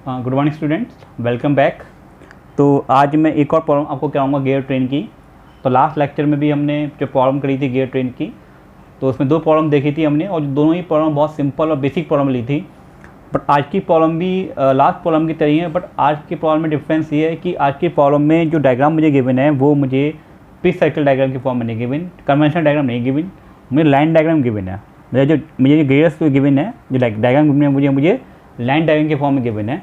Good morning students, welcome back. तो आज मैं एक और प्रॉब्लम आपको कराऊंगा गियर ट्रेन की। तो लास्ट लेक्चर में भी हमने जो प्रॉब्लम करी थी गियर ट्रेन की, तो उसमें दो प्रॉब्लम देखी थी हमने और दोनों ही प्रॉब्लम बहुत सिंपल और बेसिक प्रॉब्लम ली थी। बट आज की प्रॉब्लम भी लास्ट प्रॉब्लम की तरह ही है, बट आज की प्रॉब्लम में डिफरेंस ये है कि आज की प्रॉब्लम में जो डायग्राम मुझे गिवन है वो मुझे पिच सर्कल डायग्राम की फॉर्म में नहीं गिवन, कन्वेंशनल डायग्राम नहीं गिवन, मुझे लाइन डायग्राम गिवन है। मुझे गियर्स जो गिवन है, जो डायग्राम गिवन है मुझे लाइन डायग्राम के फॉर्म में गिवन है।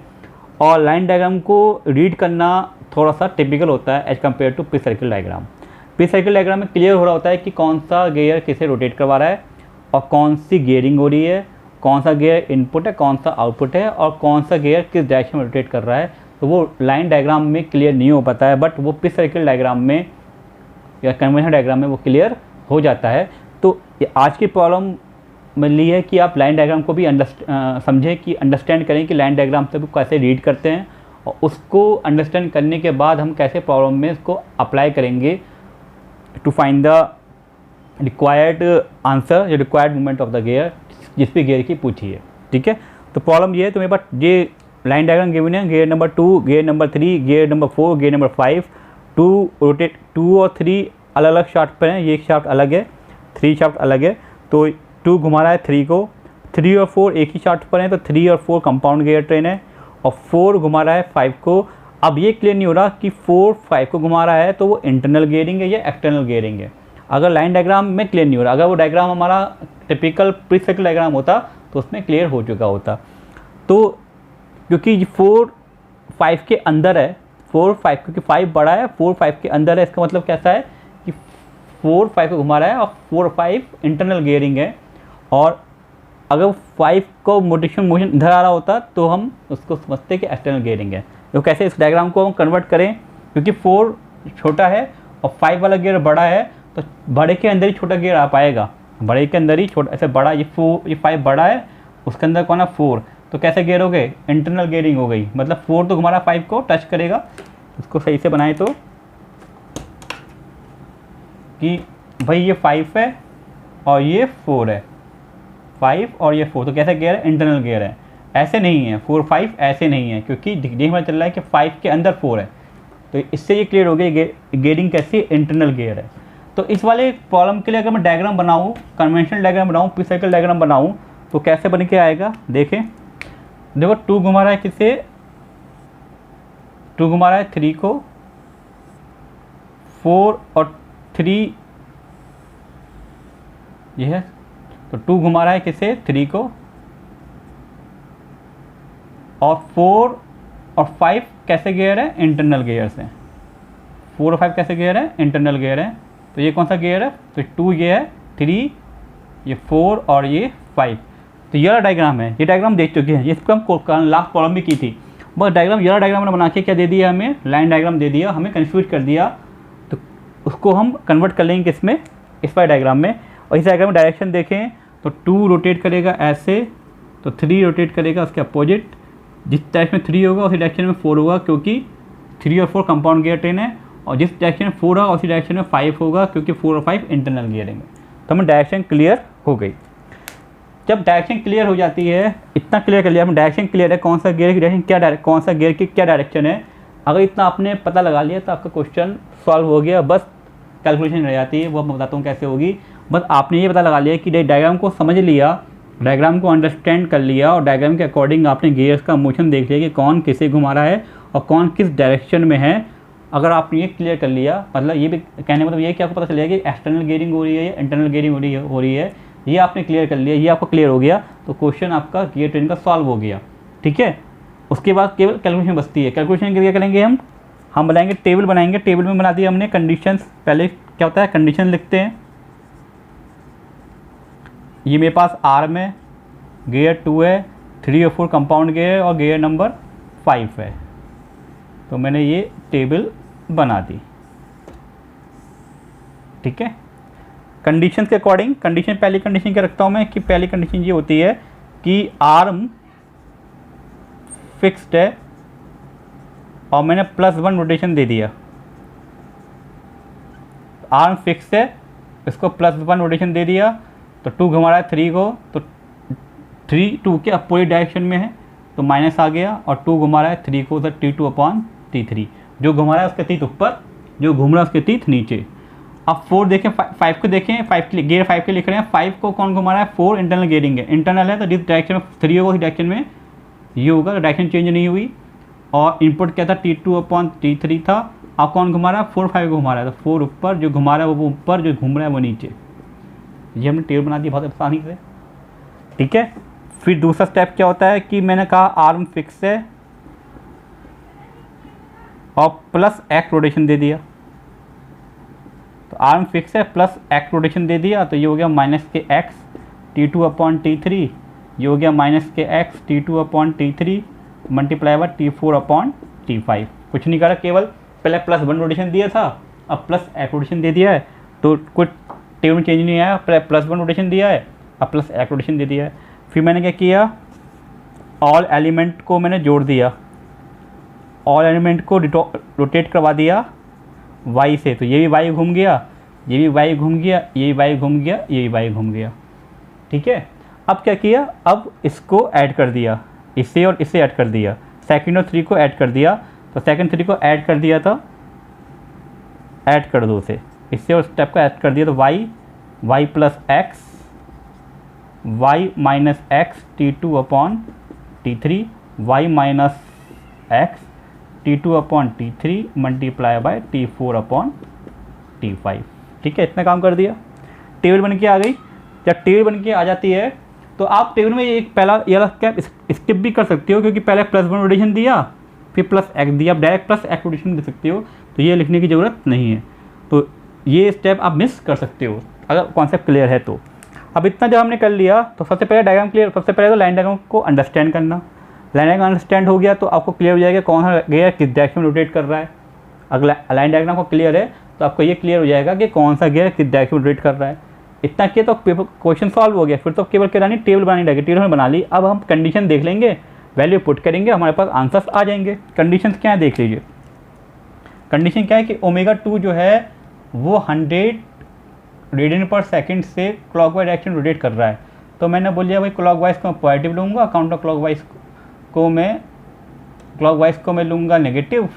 और लाइन डायग्राम को रीड करना थोड़ा सा टिपिकल होता है as compare to pitch circle diagram. Pitch circle diagram में क्लियर हो रहा होता है कि कौन सा गियर किसे रोटेट करवा रहा है और कौन सी गियरिंग हो रही है, कौन सा गियर इनपुट है, कौन सा आउटपुट है और कौन सा गियर किस डायरेक्शन में रोटेट कर रहा है। तो वो लाइन डायग्राम में क्लियर नहीं हो पाता है, बट वो पिच सर्कल डायग्राम में या कन्वेंशनल डायग्राम में वो क्लियर हो जाता है। तो आज की प्रॉब्लम में ली है कि आप लाइन डायग्राम को भी समझें, कि अंडरस्टैंड करें कि लाइन डायग्राम से कैसे रीड करते हैं और उसको अंडरस्टैंड करने के बाद हम कैसे प्रॉब्लम में इसको अप्लाई करेंगे to find the required answer, जो required movement of the gear जिस भी गियर की पूछी है। ठीक है, तो प्रॉब्लम ये है, तो मेरे पास ये लाइन डायग्राम गिवन है, gear number 2, gear number 3, gear number 4, gear number 5, 2 और 3 अलग अलग शाफ्ट पर हैं। ये एक शाफ्ट अलग है, 3 शाफ्ट अलग है। तो 2 घुमा रहा है 3 को, 3 और 4 एक ही शाफ्ट पर हैं, तो 3 और 4 कंपाउंड गियर ट्रेन है। और 4 घुमा रहा है 5 को। अब ये क्लियर नहीं हो रहा कि 4 5 को घुमा रहा है तो वो इंटरनल गियरिंग है या एक्सटर्नल गियरिंग है। अगर लाइन डायग्राम में क्लियर नहीं हो रहा, अगर वो डायग्राम हमारा टिपिकल पिच सर्कल डायग्राम होता तो उसमें क्लियर हो चुका होता। तो क्योंकि 4 5 के अंदर है, 4 5 क्योंकि 5 बड़ा है, 4 5 के अंदर है, इसका मतलब कैसा है कि 4 5 को घुमा रहा है और 4 5 इंटरनल गियरिंग है। और अगर 5 को मोशन इधर आ रहा होता तो हम उसको समझते कि एक्सटर्नल गियरिंग है। तो कैसे इस डायग्राम को हम कन्वर्ट करें, क्योंकि 4 छोटा है और 5 वाला गियर बड़ा है, तो बड़े के अंदर ही छोटा गियर आ पाएगा, बड़े के अंदर ही छोटा। ऐसे बड़ा ये 5 बड़ा है, उसके अंदर कौन है 4, तो कैसे गियर हो गए, इंटरनल गियरिंग हो गई। मतलब 4 तो हमारा 5 को टच करेगा। इसको सही से बनाए तो कि भाई ये 5 है और ये 4 है, 5 और ये 4, तो कैसा गियर है, इंटरनल गियर है। ऐसे नहीं है 4 5 ऐसे नहीं है, क्योंकि देखने में चल रहा है कि 5 के अंदर 4 है। तो इससे ये क्लियर हो गया गियरिंग कैसी इंटरनल गियर है। तो इस वाले प्रॉब्लम के लिए अगर मैं डायग्राम बनाऊँ, कन्वेंशनल डायग्राम बनाऊँ, पिच सर्कल डायग्राम बनाऊँ, तो कैसे बन के आएगा। देखें, देखो 2 घुमा रहा है किसे, 2 घुमा रहा है 3 को, 4 और 3 ये है, तो 2 घुमा रहा है किसे 3 को, और 4 और 5 कैसे गियर है, इंटरनल गियर से। 4 और 5 कैसे गियर है, इंटरनल गियर है। तो ये कौन सा गियर है, तो 2 ये है, 3 ये 4 और ये 5। तो यह डायग्राम है, ये डायग्राम देख चुके हैं, इसको हम लास्ट प्रॉब्लम भी की थी। बस डायग्राम, यह डायग्राम बना के क्या दे दिया हमें, लाइन डायग्राम दे दिया, हमें कंफ्यूज कर दिया। तो उसको हम कन्वर्ट कर लेंगे किसमें, इस वाले डायग्राम में। और इस डायग्राम में डायरेक्शन देखें तो 2 रोटेट करेगा ऐसे, तो 3 रोटेट करेगा उसके अपोजिट। जिस डायरेक्शन में 3 होगा उसी डायरेक्शन में 4 होगा, क्योंकि 3 और 4 कंपाउंड गियर ट्रेन है। और जिस डायरेक्शन में 4 होगा उसी डायरेक्शन में 5 होगा, क्योंकि 4 और 5 इंटरनल गियरिंग है। तो हमें डायरेक्शन क्लियर हो गई। जब डायरेक्शन क्लियर हो जाती है, इतना क्लियर कर लिया हमें, डायरेक्शन क्लियर है, कौन सा गियर की डायरेक्शन क्या कौन सा गियर की क्या डायरेक्शन है, अगर इतना आपने पता लगा लिया तो आपका क्वेश्चन सॉल्व हो गया। बस कैलकुलेशन रह जाती है, वो मैं बताता हूँ कैसे होगी। बस आपने ये पता लगा लिया कि डायग्राम को समझ लिया, डायग्राम को अंडरस्टैंड कर लिया और डायग्राम के अकॉर्डिंग आपने गियर्स का मोशन देख लिया कि कौन किसे घुमा रहा है और कौन किस डायरेक्शन में है। अगर आपने ये क्लियर कर लिया, मतलब ये भी कहने मतलब ये कि आपको पता चलेगा कि एक्सटर्नल गियरिंग हो रही है या इंटरनल गियरिंग हो रही है, ये आपने क्लियर कर लिया, ये आपको क्लियर हो गया, तो क्वेश्चन आपका गियर ट्रेन का सॉल्व हो गया। ठीक है, उसके बाद केवल कैलकुलेशन बचती है। कैलकुलेशन क्या करेंगे हम बनाएंगे टेबल, बनाएंगे टेबल में बना दिया हमने कंडीशंस। पहले क्या होता है, कंडीशन लिखते हैं। ये मेरे पास आर्म है, गियर 2 है, 3 और 4 कंपाउंड गियर और गियर नंबर 5 है। तो मैंने ये टेबल बना दी। ठीक है, कंडीशंस के अकॉर्डिंग कंडीशन, पहली कंडीशन क्या रखता हूँ मैं, कि पहली कंडीशन ये होती है कि आर्म फिक्स्ड है और मैंने +1 रोटेशन दे दिया। आर्म फिक्स है, इसको +1 रोटेशन दे दिया। तो 2 घुमा रहा है 3 को, तो 3 2 के अपोजिट डायरेक्शन में है, तो माइनस आ गया, और 2 घुमा रहा है 3 को, तो T2/T3, जो घुमा रहा है उसके तीत ऊपर, जो घूम रहा है उसके तीत नीचे। अब 4 देखें, 5 को देखें, 5 के गियर 5 के लिख रहे हैं, 5 को कौन घुमा रहा है, 4 इंटरनल गियरिंग है, इंटरनल है तो जिस डायरेक्शन में 3 होगा उस डायरेक्शन में ये होगा, डायरेक्शन चेंज नहीं हुई। और इनपुट क्या था, T2/T3 था। अब कौन घुमा रहा है, 4 5 को घुमा रहा है, तो 4 ऊपर, जो घुमा रहा है वो ऊपर, जो घूम रहा है वो नीचे। ये हमने टेबल बना दी बहुत आसानी से, ठीक है। फिर दूसरा स्टेप क्या होता है कि मैंने कहा आर्म फिक्स है और प्लस एक्स रोटेशन दे दिया, तो आर्म फिक्स है प्लस एक्स रोटेशन दे दिया, तो ये हो गया माइनस के एक्स T2/T3, ये हो गया माइनस के x T2/T3 multiply by T4/T5। कुछ नहीं करा, केवल पहले +1 रोटेशन दिया था, अब प्लस एक्स रोटेशन दे दिया है, तो कुछ टेबल में चेंज नहीं आया, +1 रोटेशन दिया है, अब प्लस एक्स रोटेशन दे दिया है। फिर मैंने क्या किया, ऑल एलिमेंट को मैंने जोड़ दिया, ऑल एलिमेंट को रोटेट करवा दिया y से, तो ये भी y घूम गया, ये भी y घूम गया, ये भी y घूम गया, ये भी y घूम गया, ठीक है। अब क्या किया, अब इसको ऐड कर दिया, इससे और इससे ऐड कर दिया, सेकंड और 3 को ऐड कर दिया, तो सेकंड 3 को ऐड कर दिया, तो ऐड कर दो उसे, इससे और स्टेप को ऐड कर दिया, तो y plus x, y minus x T2/T3, y minus x T2/T3 multiply by T4/T5, ठीक है। इतना काम कर दिया, टेबल बन के आ गई। जब टेबल बन के आ जाती है तो आप टेबल में एक पहला ये वाला स्टेप स्किप भी कर सकते हो, क्योंकि पहले +1 रोटेशन दिया फिर प्लस एक्स दिया, आप डायरेक्ट प्लस एक्स रोटेशन दे सकते हो, तो ये लिखने की ज़रूरत नहीं है, तो ये स्टेप आप मिस कर सकते हो अगर कॉन्सेप्ट क्लियर है तो। अब इतना जब हमने कर लिया तो सबसे पहले डायग्राम क्लियर, सबसे पहले तो लाइन डायग्राम को अंडरस्टैंड करना, लाइन डायग्राम अंडरस्टैंड हो गया तो आपको क्लियर हो जाएगा कौन सा गियर किस डायरेक्शन में रोटेट कर रहा है। अगर लाइन डायग्राम को क्लियर है तो आपको ये क्लियर हो जाएगा कि कौन सा गियर किस डायरेक्शन में रोटेट कर रहा है। इतना किया तो पेपर क्वेश्चन सॉल्व हो गया, फिर तो केवल करानी टेबल बनानी रहेगी, टेबल बना ली। अब हम कंडीशन देख लेंगे, वैल्यू पुट करेंगे, हमारे पास आंसर्स आ जाएंगे। कंडीशन क्या है देख लीजिए, कंडीशन क्या है कि ω2 जो है वो 100 रेडियन पर सेकंड से क्लॉकवाइज डायरेक्शन रोटेट कर रहा है, तो मैंने बोल दिया भाई क्लॉकवाइज को मैं पॉजिटिव लूँगा, काउंटर क्लॉकवाइज को मैं लूँगा नेगेटिव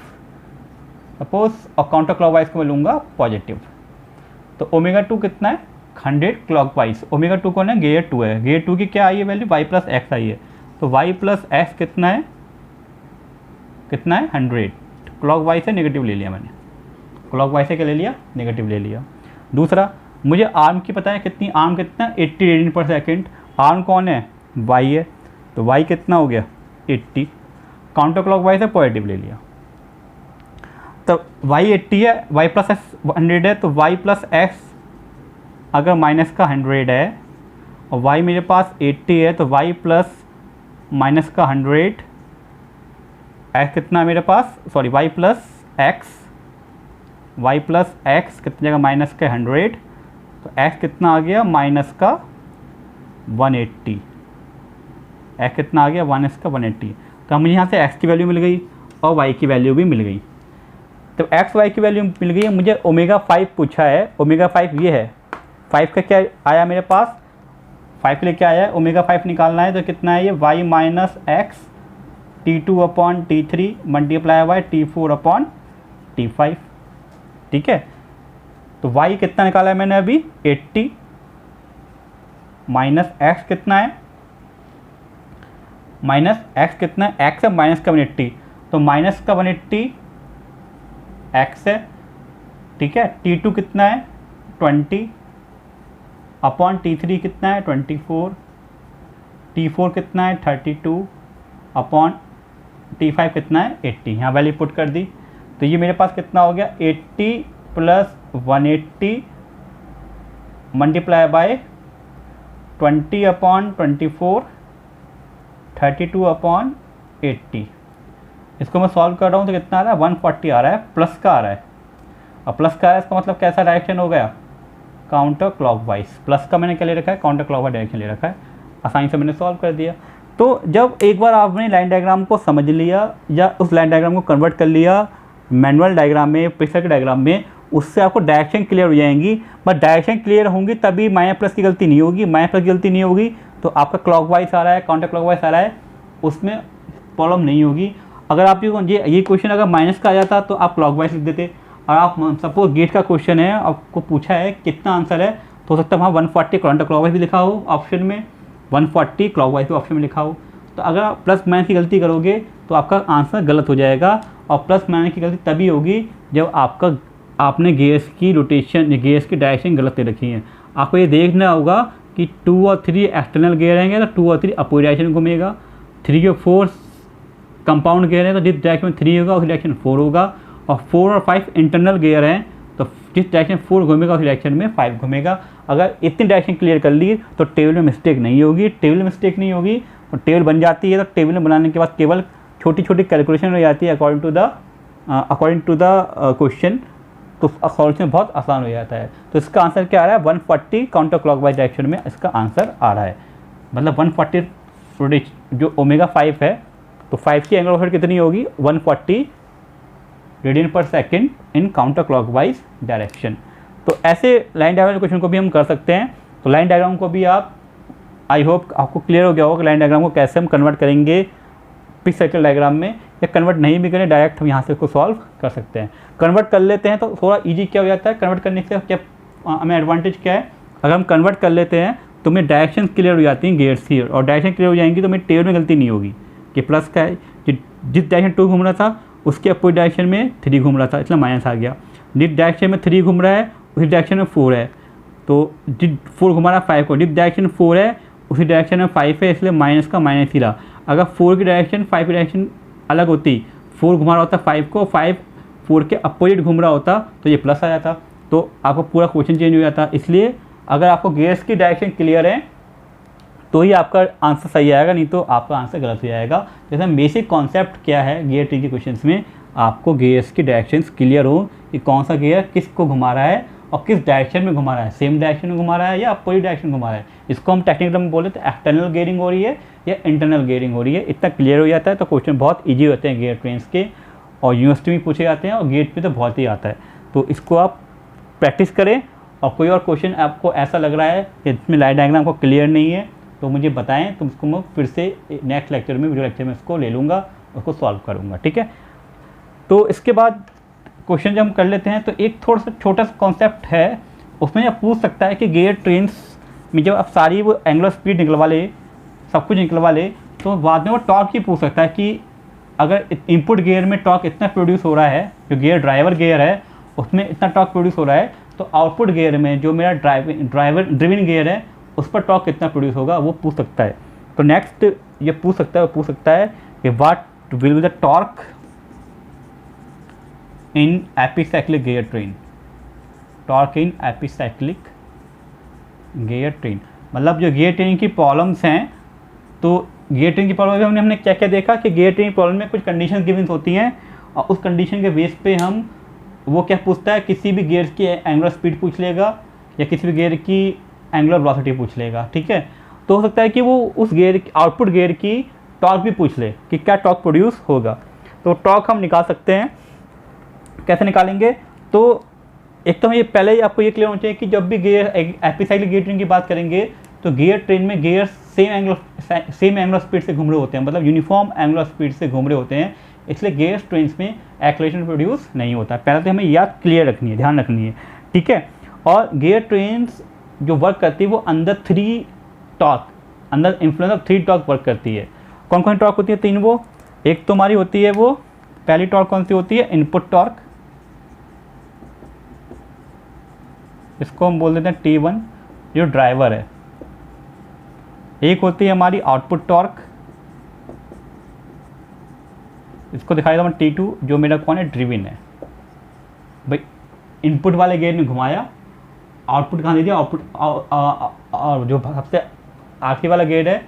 सपोज, और काउंटर क्लॉकवाइज को मैं लूँगा पॉजिटिव। तो ω2 कितना है 100 क्लॉकवाइज, ω2 कौन है गियर 2 है, गियर 2 की क्या आई है वैल्यू y प्लस एक्स आई है, तो y प्लस एक्स कितना है 100, क्लॉकवाइज से नेगेटिव ले लिया मैंने, क्लॉकवाइज से क्या ले लिया नेगेटिव ले लिया। दूसरा मुझे आर्म की पता है कितनी, आर्म कितना 80 रेडियन पर सेकेंड, आर्म कौन है y है, तो y कितना हो गया 80, काउंटर क्लॉकवाइज से पॉजिटिव ले लिया, तो y 80 है, y प्लस एक्स 100 है, तो y प्लस एक्स अगर माइनस का 100 है और y मेरे पास 80 है, तो y प्लस माइनस का 100 x कितना है मेरे पास, सॉरी y प्लस एक्स कितनी जगह माइनस का 100, तो x कितना आ गया माइनस का 180, x कितना आ गया माइनस का 180, तो हमें यहाँ से x की वैल्यू मिल गई और y की वैल्यू भी मिल गई। तो x y की वैल्यू मिल गई है, मुझे ω5 पूछा है, ω5 ये है, 5 का क्या आया मेरे पास, 5 के लिए क्या आया है ω5 निकालना है, तो कितना है ये y minus x T2/T3 multiply by T4/T5, ठीक है। तो y कितना निकाला है मैंने अभी 80, माइनस एक्स कितना है, माइनस एक्स कितना है, एक्स है माइनस का 180, तो माइनस का 180 एक्स है, ठीक है। T2 कितना है 20/T3 कितना है 24, T4 कितना है 32/T5 कितना है 80, यहाँ वैल्यू पुट कर दी, तो ये मेरे पास कितना हो गया 80 प्लस 180 मल्टीप्लाई बाय 20/24 32/80, इसको मैं सॉल्व कर रहा हूँ तो कितना आ रहा है 140 आ रहा है, प्लस का आ रहा है, और प्लस का आ रहा है, इसका मतलब कैसा डायरेक्शन हो गया काउंटर क्लॉकवाइज, प्लस का मैंने क्या ले रखा है काउंटर क्लॉकवाइज डायरेक्शन ले रखा है, आसानी से मैंने सॉल्व कर दिया। तो जब एक बार आपने लाइन डायग्राम को समझ लिया या उस लाइन डायग्राम को कन्वर्ट कर लिया मैनुअल डायग्राम में, पिक्चर के डायग्राम में, उससे आपको डायरेक्शन क्लियर हो जाएंगी, बट डायरेक्शन क्लियर होंगी तभी माइनस प्लस की गलती नहीं होगी, माइनस प्लस की गलती नहीं होगी तो आपका क्लॉकवाइज आ रहा है काउंटर क्लॉकवाइज आ रहा है उसमें प्रॉब्लम नहीं होगी। अगर आप ये क्वेश्चन अगर माइनस का आ जाता तो आप क्लॉकवाइज लिख देते, और आप सपोज गेट का क्वेश्चन है, आपको पूछा है कितना आंसर है, तो हो सकता है वहाँ 140 काउंटर क्लॉकवाइज भी लिखा हो ऑप्शन में, 140 क्लॉकवाइज भी ऑप्शन में लिखा हो। तो अगर आप प्लस माइनस की गलती करोगे तो आपका आंसर गलत हो जाएगा, और प्लस माइनस की गलती तभी होगी जब आपने गेयर्स की रोटेशन, गेयर्स की डायरेक्शन गलत दे रखी है। आपको ये देखना होगा कि 2 और 3 एक्सटर्नल गेयर हैं तो 2 और 3 अपोजिट डायरेक्शन घूमेगा, 3 और 4 कंपाउंड गेयर हैं तो जिस डायरेक्शन में 3 होगा उस डायरेक्शन 4 होगा, और 4 और 5 इंटरनल गेयर हैं तो जिस डायरेक्शन 4 घूमेगा उस डायरेक्शन में 5 घूमेगा। अगर इतनी डायरेक्शन क्लियर कर ली तो टेबल में मिस्टेक नहीं होगी, और टेबल बन जाती है। तो टेबल बनाने के बाद केवल छोटी छोटी कैलकुलेशन हो जाती है अकॉर्डिंग टू द क्वेश्चन, तो सॉल्यूशन बहुत आसान हो जाता है। तो इसका आंसर क्या आ रहा है, 140 काउंटर क्लॉकवाइज डायरेक्शन में इसका आंसर आ रहा है। मतलब 140 जो ओमेगा 5 है, तो 5 की एंगल ऑफ कितनी होगी, 140 रेडियन पर second in counter clockwise direction. तो ऐसे लाइन डायग्राम क्वेश्चन को भी हम कर सकते हैं। तो लाइन डायग्राम को भी आई होप आपको क्लियर हो गया होगा कि लाइन डायग्राम को कैसे हम कन्वर्ट करेंगे पिच सर्कल डायग्राम में, या कन्वर्ट नहीं भी करें डायरेक्ट हम यहाँ से इसको सॉल्व कर सकते हैं। कन्वर्ट कर लेते हैं तो थोड़ा इजी क्या हो जाता है, कन्वर्ट करने से क्या हमें एडवांटेज क्या है, अगर हम कन्वर्ट कर लेते हैं तो हमें डायरेक्शन क्लियर हो जाती हैं गेयर्स की, और डायरेक्शन क्लियर हो जाएंगी तो हमें टेबल में गलती नहीं होगी कि प्लस का है, जिस डायरेक्शन 2 घूम रहा था उसके अपोजिट डायरेक्शन में 3 घूम रहा था, इसलिए माइनस आ गया। जिस डायरेक्शन में 3 घूम रहा है उसी डायरेक्शन में 4 है, तो जिस 4 घुमा रहा है 5 को, जिस डायरेक्शन 4 है उसी डायरेक्शन में 5 है, इसलिए माइनस का माइनस ही रहा। अगर 4 की डायरेक्शन 5 की डायरेक्शन अलग होती, 4 घुमा रहा होता 5 को, 5 4 के अपोजिट घूम रहा होता तो ये प्लस आ जाता, तो आपको पूरा क्वेश्चन चेंज हो जाता। इसलिए अगर आपको गेयर्स की डायरेक्शन क्लियर है तो ही आपका आंसर सही आएगा, नहीं तो आपका आंसर गलत हो जाएगा। जैसे बेसिक कॉन्सेप्ट क्या है गियर ट्री के क्वेश्चंस में, आपको गेयर्स की डायरेक्शंस क्लियर हो कि कौन सा गियर किसको घुमा रहा है और किस डायरेक्शन में घुमा रहा है, सेम डायरेक्शन में घुमा रहा है या अपोजिट डायरेक्शन में घुमा रहा है। इसको हम टेक्निकल में बोले तो एक्सटर्नल गियरिंग हो रही है या इंटरनल गियरिंग हो रही है। इतना क्लियर हो जाता है तो क्वेश्चन बहुत ईजी होते हैं गियर ट्रेन्स के, और यूनिवर्सिटी में पूछे जाते हैं और गेट पे तो बहुत ही आता है। तो इसको आप प्रैक्टिस करें, और कोई और क्वेश्चन आपको ऐसा लग रहा है कि इसमें लाइन डायग्राम को क्लियर नहीं है तो मुझे बताएं, तो उसको मैं फिर से नेक्स्ट लेक्चर में, वीडियो लेक्चर में इसको ले लूँगा, उसको सॉल्व करूँगा, ठीक है। तो इसके बाद क्वेश्चन जब हम कर लेते हैं तो एक थोड़ा सा छोटा सा कॉन्सेप्ट है, उसमें आप पूछ सकता है कि गियर ट्रेन्स में जब आप सारी वो एंगुलर स्पीड निकलवा ले, सब कुछ निकलवा ले, तो बाद में वो टॉर्क ही पूछ सकता है कि अगर इनपुट गियर में टॉर्क इतना प्रोड्यूस हो रहा है, जो गियर ड्राइवर गियर है उसमें इतना टॉर्क प्रोड्यूस हो रहा है, तो आउटपुट गियर में जो मेरा ड्रिवन गियर है उस पर टॉर्क कितना प्रोड्यूस होगा, वो पूछ सकता है। तो नेक्स्ट ये पूछ सकता है कि what will be the torque in epicyclic gear train, torque in epicyclic gear train. मतलब जो गियर ट्रेन की प्रॉब्लम्स हैं, तो गियर ट्रेन की प्रॉब्लम में हमने क्या क्या देखा कि गियर ट्रेन प्रॉब्लम में कुछ कंडीशन गिवन होती हैं, और उस कंडीशन के बेस पे हम वो क्या पूछता है, किसी भी गियर की एंगुलर स्पीड पूछ लेगा या किसी भी गियर की एंगुलर वेलोसिटी पूछ लेगा, ठीक है। तो हो सकता है कि वो उस गियर आउटपुट गियर की टॉर्क भी पूछ ले कि क्या टॉर्क प्रोड्यूस होगा। तो टॉर्क हम निकाल सकते हैं, कैसे निकालेंगे, तो एक तो ये पहले ही आपको ये क्लियर होना चाहिए कि जब भी गियर एपिसाइक्लिक गियर ट्रेन की बात करेंगे तो गियर ट्रेन में गियर सेम एंगुलर स्पीड से घूम रहे होते हैं, मतलब यूनिफॉर्म एंगुलर स्पीड से घूम रहे होते हैं, इसलिए गियर ट्रेन्स में एक्सेलरेशन प्रोड्यूस नहीं होता है। पहले तो हमें याद क्लियर रखनी है, ध्यान रखनी है, ठीक है। और गियर ट्रेन्स जो वर्क करती है वो अंदर 3 टॉर्क, अंदर इन्फ्लुएंस ऑफ 3 टॉर्क वर्क करती है। कौन कौन टॉर्क होती है, 3 वो, एक तो हमारी होती है वो पहली टॉर्क कौन सी होती है, इनपुट टॉर्क, इसको हम बोल देते हैं T1 जो ड्राइवर है। एक होती है हमारी आउटपुट टॉर्क, इसको दिखाई देता हूँ T2 जो मेरा कौन है, ड्रिवन है। भाई इनपुट वाले गियर में घुमाया, आउटपुट कहाँ दे दिया, आउटपुट और जो सबसे आखिरी वाला गियर है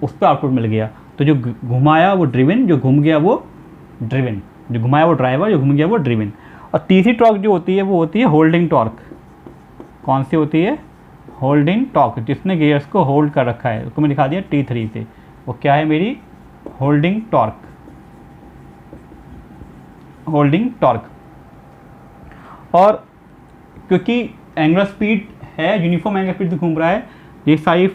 उस पर आउटपुट मिल गया, तो जो घुमाया वो ड्रिवन, जो घूम गया वो ड्रिवन, जो घुमाया वो ड्राइवर, जो घूम गया वो ड्रिवन। और तीसरी टॉर्क जो होती है वो होती है होल्डिंग टॉर्क। कौन सी होती है, होल्डिंग टॉर्क, जिसने गियर्स को होल्ड कर रखा है, उसको मैं दिखा दिया T3 से, वो क्या है मेरी होल्डिंग टॉर्क, होल्डिंग टॉर्क। और क्योंकि एंगुलर स्पीड है, यूनिफॉर्म एंगुलर स्पीड से घूम रहा है, ये सारी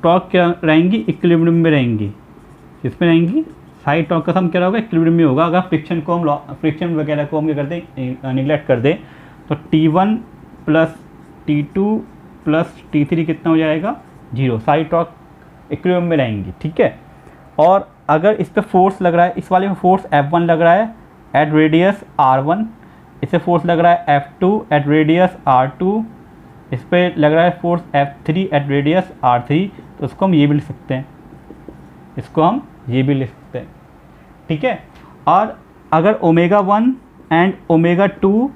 टॉर्क क्या रहेंगी, इक्विलिब्रियम में रहेंगी, इसमें रहेंगी सारी टॉर्क का सम क्या होगा, इक्विलिब्रियम में होगा। अगर फ्रिक्शन वगैरह को हम क्या करते हैं, निगलेक्ट कर दें, तो T1 plus T2 plus T3 कितना हो जाएगा, 0। सारी टॉर्क इक्विलिब्रियम में रहेंगी, ठीक है। और अगर इस पर फोर्स लग रहा है, इस वाले में फोर्स F1 लग रहा है एट रेडियस R1, इसे फोर्स लग रहा है F2 एट रेडियस R2, इस पर लग रहा है force F3 eight radius R3, तो इसको हम ये भी लिख सकते हैं, इसको हम ये भी लिख सकते हैं, ठीक है। और अगर ω1 and ω2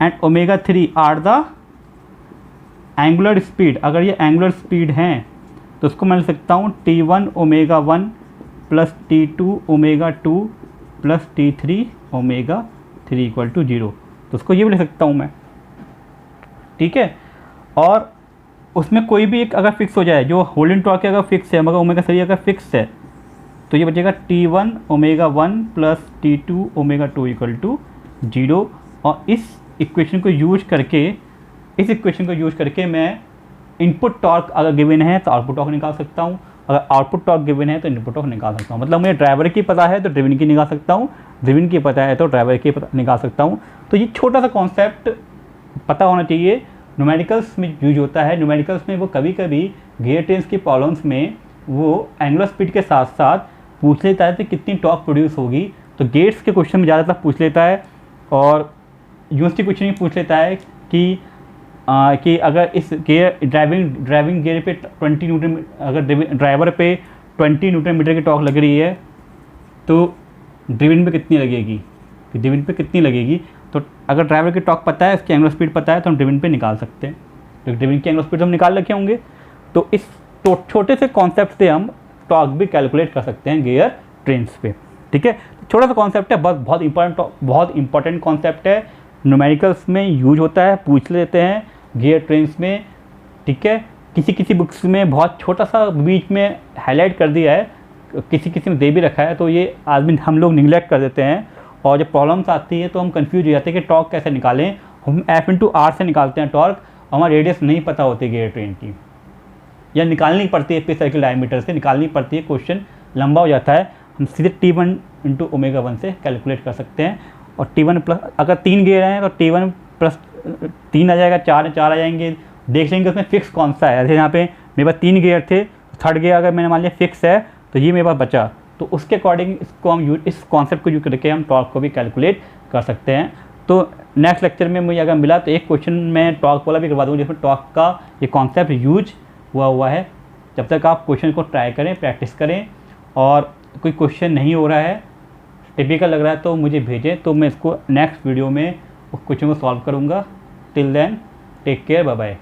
and ω3 are the angular speed, अगर ये एंगुलर स्पीड हैं तो उसको मैं लिख सकता हूँ T1 ω1 plus T2 ω2 plus T3 ω3 equal to 0, तो उसको ये भी लिख सकता हूँ मैं, ठीक है। और उसमें कोई भी एक अगर फिक्स हो जाए, जो होल्डिंग टॉर्क अगर फिक्स है मगर ω3 अगर फिक्स है, तो ये बचेगा T1 ω1 plus T2 ω2 equal to 0। और इस इक्वेशन को यूज करके मैं इनपुट टॉर्क अगर गिवन है तो आउटपुट टॉर्क निकाल सकता हूँ, अगर आउटपुट टॉर्क गिवन है तो इनपुट टॉर्क निकाल सकता हूँ। मतलब मुझे ड्राइवर की पता है तो ड्रिवन की निकाल सकता हूँ, ड्रिवन की पता है तो ड्राइवर की निकाल सकता हूँ। तो ये छोटा सा कॉन्सेप्ट पता होना चाहिए, न्यूमेरिकल्स में यूज होता है। न्यूमेरिकल्स में वो कभी कभी गियर ट्रेन्स की प्रॉब्लम्स में वो एंगुलर स्पीड के साथ साथ पूछ लेता है कि कितनी टॉर्क प्रोड्यूस होगी, तो गेट्स के क्वेश्चन में ज़्यादातर पूछ लेता है। और यूनिवर्सिटी क्वेश्चन में पूछ लेता है कि अगर इस ड्राइविंग गियर पे 20 न्यूटन, अगर ड्राइवर पे 20 न्यूटन मीटर की टॉर्क लग रही है तो ड्रिवन पे कितनी लगेगी, तो अगर ड्राइवर की टॉर्क पता है, इसकी एंगुलर स्पीड पता है, तो हम ड्रिवन पे निकाल सकते हैं। तो ड्रिवन की एंगुलर स्पीड हम निकाल रखे होंगे, तो इस छोटे से कॉन्सेप्ट से हम टॉर्क भी कैलकुलेट कर सकते हैं गियर ट्रेन्स पे, ठीक है। छोटा सा कॉन्सेप्ट है, बहुत इंपॉर्टेंट कॉन्सेप्ट है, न्यूमेरिकल्स में यूज होता है, पूछ लेते हैं गियर ट्रेन्स में, ठीक है। किसी बुक्स में बहुत छोटा सा बीच में हाईलाइट कर दिया है, किसी में दे भी रखा है, तो ये आदमी हम लोग निगलेक्ट कर देते हैं। और जब प्रॉब्लम्स आती है तो हम कंफ्यूज हो जाते हैं कि टॉर्क कैसे निकालें। हम F/R से निकालते हैं टॉर्क, हमारी रेडियस नहीं पता होती गियर ट्रेन की, या निकालनी पड़ती है पे सर्किल डायमीटर से निकालनी पड़ती है, क्वेश्चन लंबा हो जाता है। हम सीधे T1 × ω1 से कैलकुलेट कर सकते हैं। और T1 प्लस, अगर 3 गियर हैं तो T1 प्लस 3 आ जाएगा, 4 आ जाएंगे। देख लेंगे उसमें फिक्स कौन सा है। जैसे यहाँ पे मेरे पास 3 गियर थे, थर्ड गियर अगर मैंने मान लिया फिक्स है तो ये मेरे पास बचा, तो उसके अकॉर्डिंग इसको हम इस कॉन्सेप्ट को यूज करके हम टॉर्क को भी कैलकुलेट कर सकते हैं। तो नेक्स्ट लेक्चर में मुझे अगर मिला तो एक क्वेश्चन मैं टॉर्क वाला भी करवा दूँगा जिसमें टॉर्क का ये कॉन्सेप्ट यूज हुआ है। जब तक आप क्वेश्चन को ट्राई करें, प्रैक्टिस करें, और कोई क्वेश्चन नहीं हो रहा है, टिपिकल लग रहा है तो मुझे भेजें, तो मैं इसको नेक्स्ट वीडियो में उस क्वेश्चन को सॉल्व करूँगा। Till then take care, bye bye.